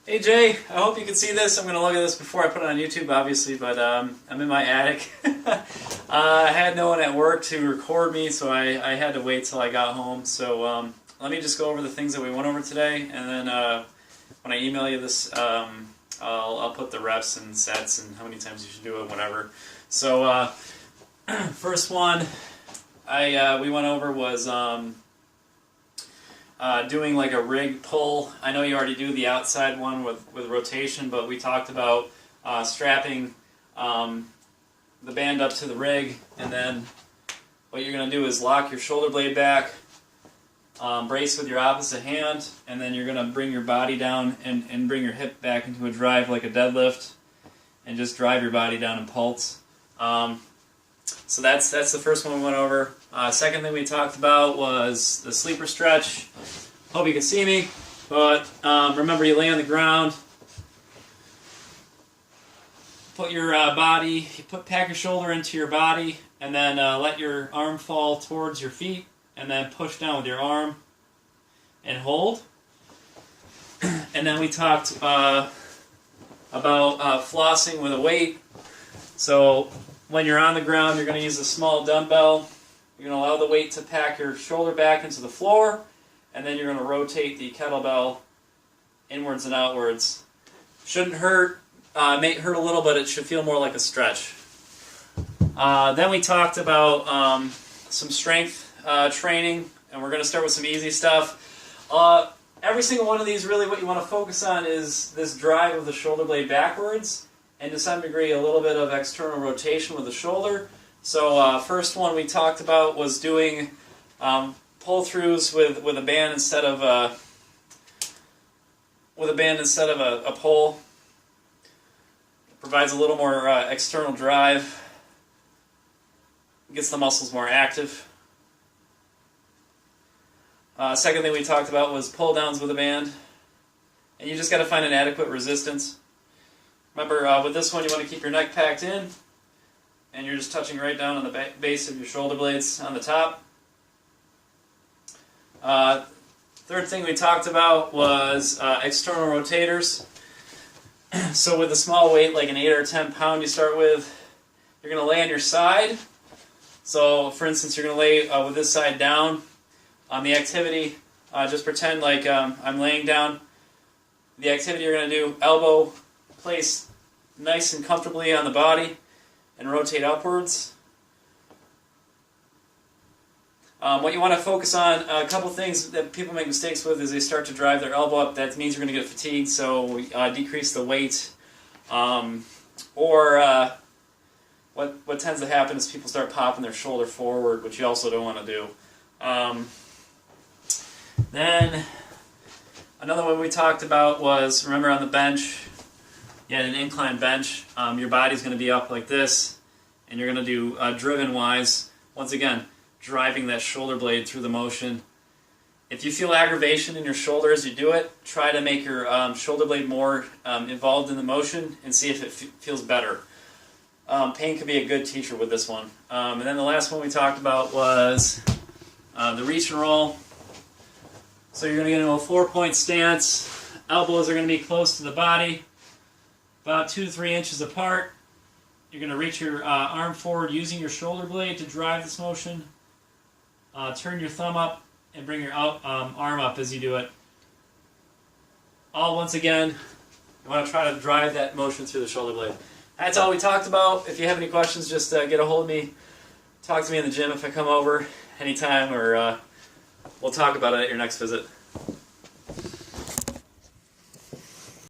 Hey Jay, I hope you can see this. I'm going to look at this before I put it on YouTube, obviously, but I'm in my attic. I had no one at work to record me, so I had to wait till I got home. So let me just go over the things that we went over today, and then when I email you this, I'll put the reps and sets and how many times you should do it, whatever. So first one we went over was doing like a rig pull. I know you already do the outside one with rotation, but we talked about strapping the band up to the rig, and then what you're going to do is lock your shoulder blade back, brace with your opposite hand, and then you're going to bring your body down and bring your hip back into a drive like a deadlift, and just drive your body down in pulse. So that's the first one we went over. Second thing we talked about was the sleeper stretch. Hope you can see me, but remember, you lay on the ground, put your pack your shoulder into your body, and then let your arm fall towards your feet, and then push down with your arm and hold. And then we talked about flossing with a weight. So when you're on the ground, you're going to use a small dumbbell. You're going to allow the weight to pack your shoulder back into the floor, and then you're going to rotate the kettlebell inwards and outwards. Shouldn't hurt. It may hurt a little, but it should feel more like a stretch. Then we talked about some strength training, and we're going to start with some easy stuff. Every single one of these, really what you want to focus on is this drive of the shoulder blade backwards, and to some degree a little bit of external rotation with the shoulder. So first one we talked about was doing pull-throughs with a band instead of a pull. It provides a little more external drive, gets the muscles more active. Second thing we talked about was pull-downs with a band, and you just got to find an adequate resistance. Remember, with this one you want to keep your neck packed in, and you're just touching right down on the base of your shoulder blades on the top. Third thing we talked about was external rotators. So with a small weight, like an 8 or 10 pound you start with, you're going to lay on your side. So for instance, you're going to lay with this side down. On the activity, just pretend like I'm laying down. The activity you're going to do, elbow placed nice and comfortably on the body, and rotate upwards. What you want to focus on, a couple things that people make mistakes with is they start to drive their elbow up. That means you're going to get fatigued, so decrease the weight. What tends to happen is people start popping their shoulder forward, which you also don't want to do. Then another one we talked about was, remember on the bench, you had an incline bench. Your body's going to be up like this, and you're going to do driven-wise. Once again, driving that shoulder blade through the motion. If you feel aggravation in your shoulder as you do it, try to make your shoulder blade more involved in the motion and see if it feels better. Pain could be a good teacher with this one. And then the last one we talked about was the reach and roll. So you're going to get into a 4-point stance. Elbows are going to be close to the body, about 2 to 3 inches apart. You're going to reach your arm forward using your shoulder blade to drive this motion. Turn your thumb up and bring your arm up as you do it. All once again, you want to try to drive that motion through the shoulder blade. That's all we talked about. If you have any questions, just get a hold of me. Talk to me in the gym if I come over anytime, or we'll talk about it at your next visit.